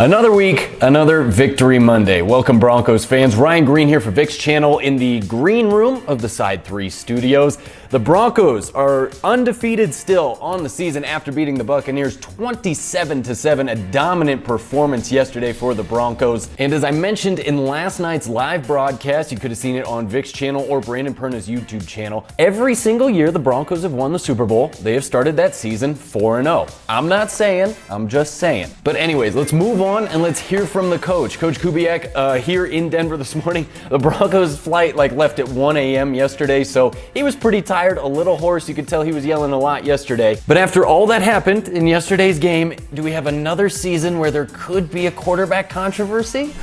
Another week, another Victory Monday. Welcome, Broncos fans. Ryan Green here for Vic's channel in the green room of the Side 3 studios. The Broncos are undefeated still on the season after beating the Buccaneers 27-7, a dominant performance yesterday for the Broncos. And as I mentioned in last night's live broadcast, you could have seen it on Vic's channel or Brandon Perna's YouTube channel. Every single year the Broncos have won the Super Bowl. They have started that season 4-0. I'm not saying, I'm just saying. But anyways, let's move on and let's hear from the coach. Coach Kubiak here in Denver this morning. The Broncos flight left at 1 a.m. yesterday, so he was pretty tired, a little hoarse. You could tell he was yelling a lot yesterday. But after all that happened in yesterday's game, do we have another season where there could be a quarterback controversy?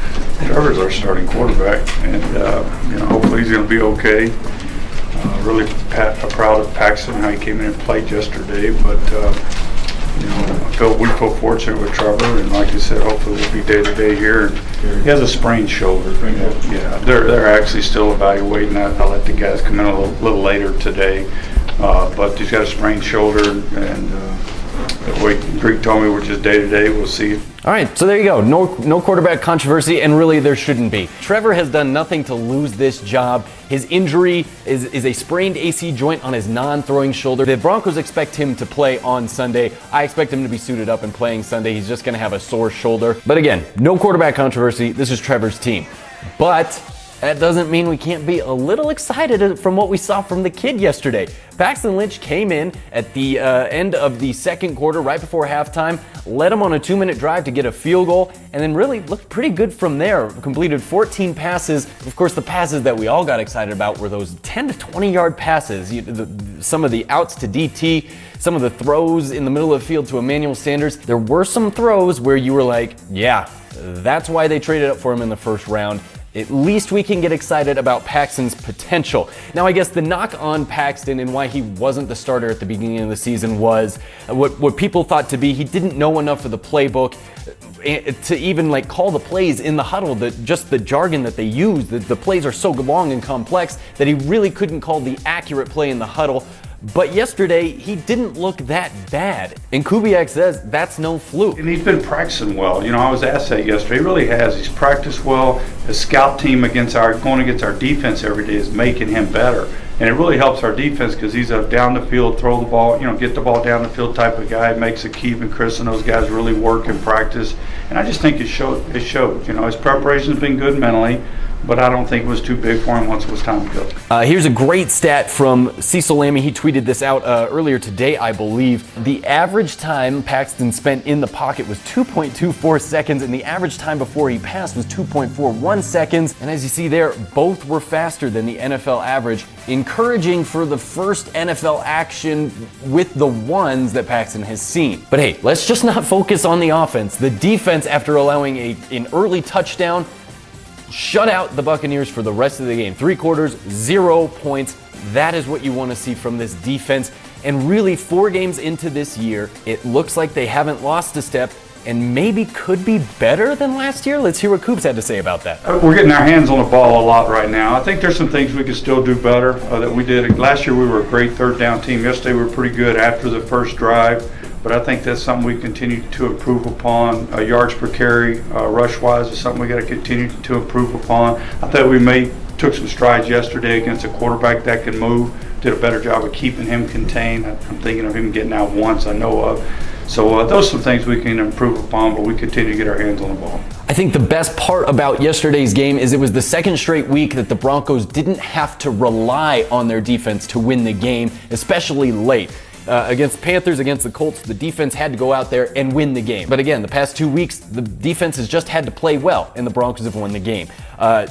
Trevor's our starting quarterback, and hopefully he's going to be okay. Really proud of Paxton, how he came in and played yesterday, but we feel fortunate with Trevor, and like you said, hopefully we'll be day-to-day here. And he has a sprained shoulder. Yeah, they're actually still evaluating that. I'll let the guys come in a little later today, but he's got a sprained shoulder, and the way Greek told me, we're just day-to-day. We'll see. All right, so there you go. No quarterback controversy, and really there shouldn't be. Trevor has done nothing to lose this job. His injury is a sprained AC joint on his non-throwing shoulder. The Broncos expect him to play on Sunday. I expect him to be suited up and playing Sunday. He's just going to have a sore shoulder. But again, no quarterback controversy. This is Trevor's team. But that doesn't mean we can't be a little excited from what we saw from the kid yesterday. Paxton Lynch came in at the end of the second quarter, right before halftime, led him on a 2-minute drive to get a field goal, and then really looked pretty good from there. Completed 14 passes. Of course, the passes that we all got excited about were those 10 to 20-yard passes. Some of the outs to DT, some of the throws in the middle of the field to Emmanuel Sanders. There were some throws where you were like, yeah, that's why they traded up for him in the first round. At least we can get excited about Paxton's potential. Now, I guess the knock on Paxton and why he wasn't the starter at the beginning of the season was what people thought to be he didn't know enough of the playbook to even call the plays in the huddle. Just the jargon that they use, the plays are so long and complex that he really couldn't call the accurate play in the huddle. But yesterday, he didn't look that bad. And Kubiak says that's no fluke. And he's been practicing well. I was asked that yesterday. He really has. He's practiced well. The scout team going against our defense every day is making him better. And it really helps our defense because he's a down the field, throw the ball, get the ball down the field type of guy. Makes Kubes and Chris and those guys really work and practice. And I just think it showed. His preparation's been good mentally, but I don't think it was too big for him once it was time to go. Here's a great stat from Cecil Lammey. He tweeted this out earlier today, I believe. The average time Paxton spent in the pocket was 2.24 seconds, and the average time before he passed was 2.41 seconds. And as you see there, both were faster than the NFL average, encouraging for the first NFL action with the ones that Paxton has seen. But hey, let's just not focus on the offense. The defense, after allowing an early touchdown, shut out the Buccaneers for the rest of the game. 3 quarters, 0 points. That is what you want to see from this defense. And really, 4 games into this year, it looks like they haven't lost a step and maybe could be better than last year. Let's hear what Kubes had to say about that. We're getting our hands on the ball a lot right now. I think there's some things we could still do better that we did. Last year we were a great third down team. Yesterday we were pretty good after the first drive. But I think that's something we continue to improve upon. Yards per carry, rush-wise, is something we got to continue to improve upon. I thought we took some strides yesterday against a quarterback that can move. Did a better job of keeping him contained. I'm thinking of him getting out once, I know of. So those are some things we can improve upon, but we continue to get our hands on the ball. I think the best part about yesterday's game is it was the second straight week that the Broncos didn't have to rely on their defense to win the game, especially late. Against Panthers, against the Colts, the defense had to go out there and win the game. But again, the past 2 weeks, the defense has just had to play well, and the Broncos have won the game.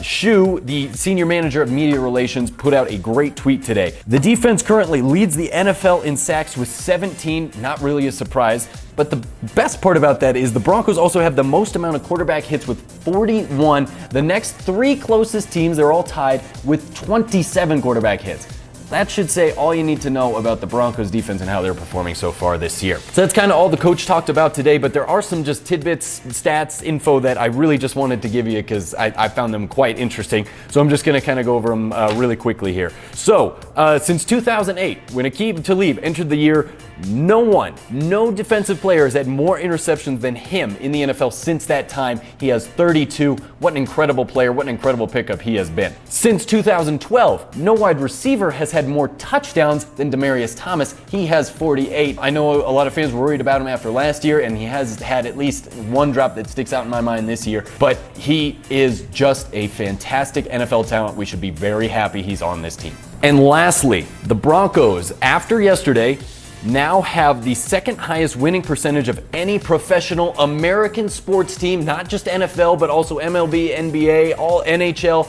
Shu, the senior manager of media relations, put out a great tweet today. The defense currently leads the NFL in sacks with 17, not really a surprise. But the best part about that is the Broncos also have the most amount of quarterback hits with 41. The next 3 closest teams, they're all tied with 27 quarterback hits. That should say all you need to know about the Broncos defense and how they're performing so far this year. So that's kind of all the coach talked about today, but there are some just tidbits, stats, info that I really just wanted to give you because I found them quite interesting. So I'm just going to kind of go over them really quickly here. So since 2008, when Aqib Talib entered the year, no defensive player has had more interceptions than him in the NFL since that time. He has 32. What an incredible player, what an incredible pickup he has been. Since 2012, no wide receiver has had more touchdowns than Demaryius Thomas. He has 48. I know a lot of fans were worried about him after last year, and he has had at least one drop that sticks out in my mind this year, but he is just a fantastic NFL talent. We should be very happy he's on this team. And lastly, the Broncos, after yesterday, now have the second highest winning percentage of any professional American sports team, not just NFL, but also MLB, NBA, all NHL.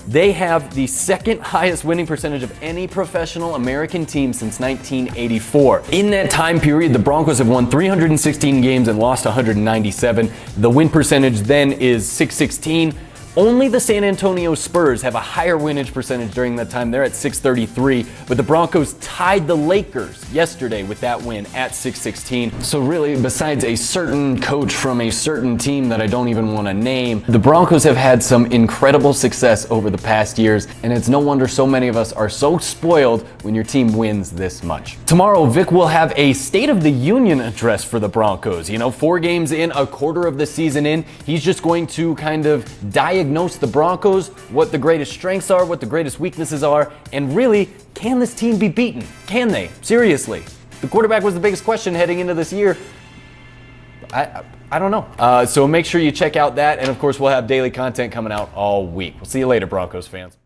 They have the second highest winning percentage of any professional American team since 1984. In that time period, the Broncos have won 316 games and lost 197. The win percentage then is .616. Only the San Antonio Spurs have a higher winnage percentage during that time. They're at .633, but the Broncos tied the Lakers yesterday with that win at .616. So really, besides a certain coach from a certain team that I don't even want to name, the Broncos have had some incredible success over the past years, and it's no wonder so many of us are so spoiled when your team wins this much. Tomorrow, Vic will have a State of the Union address for the Broncos. 4 games in, a quarter of the season in, he's just going to kind of diagnose the Broncos, what the greatest strengths are, what the greatest weaknesses are, and really, can this team be beaten? Can they? Seriously. The quarterback was the biggest question heading into this year. I don't know. So make sure you check out that, and of course, we'll have daily content coming out all week. We'll see you later, Broncos fans.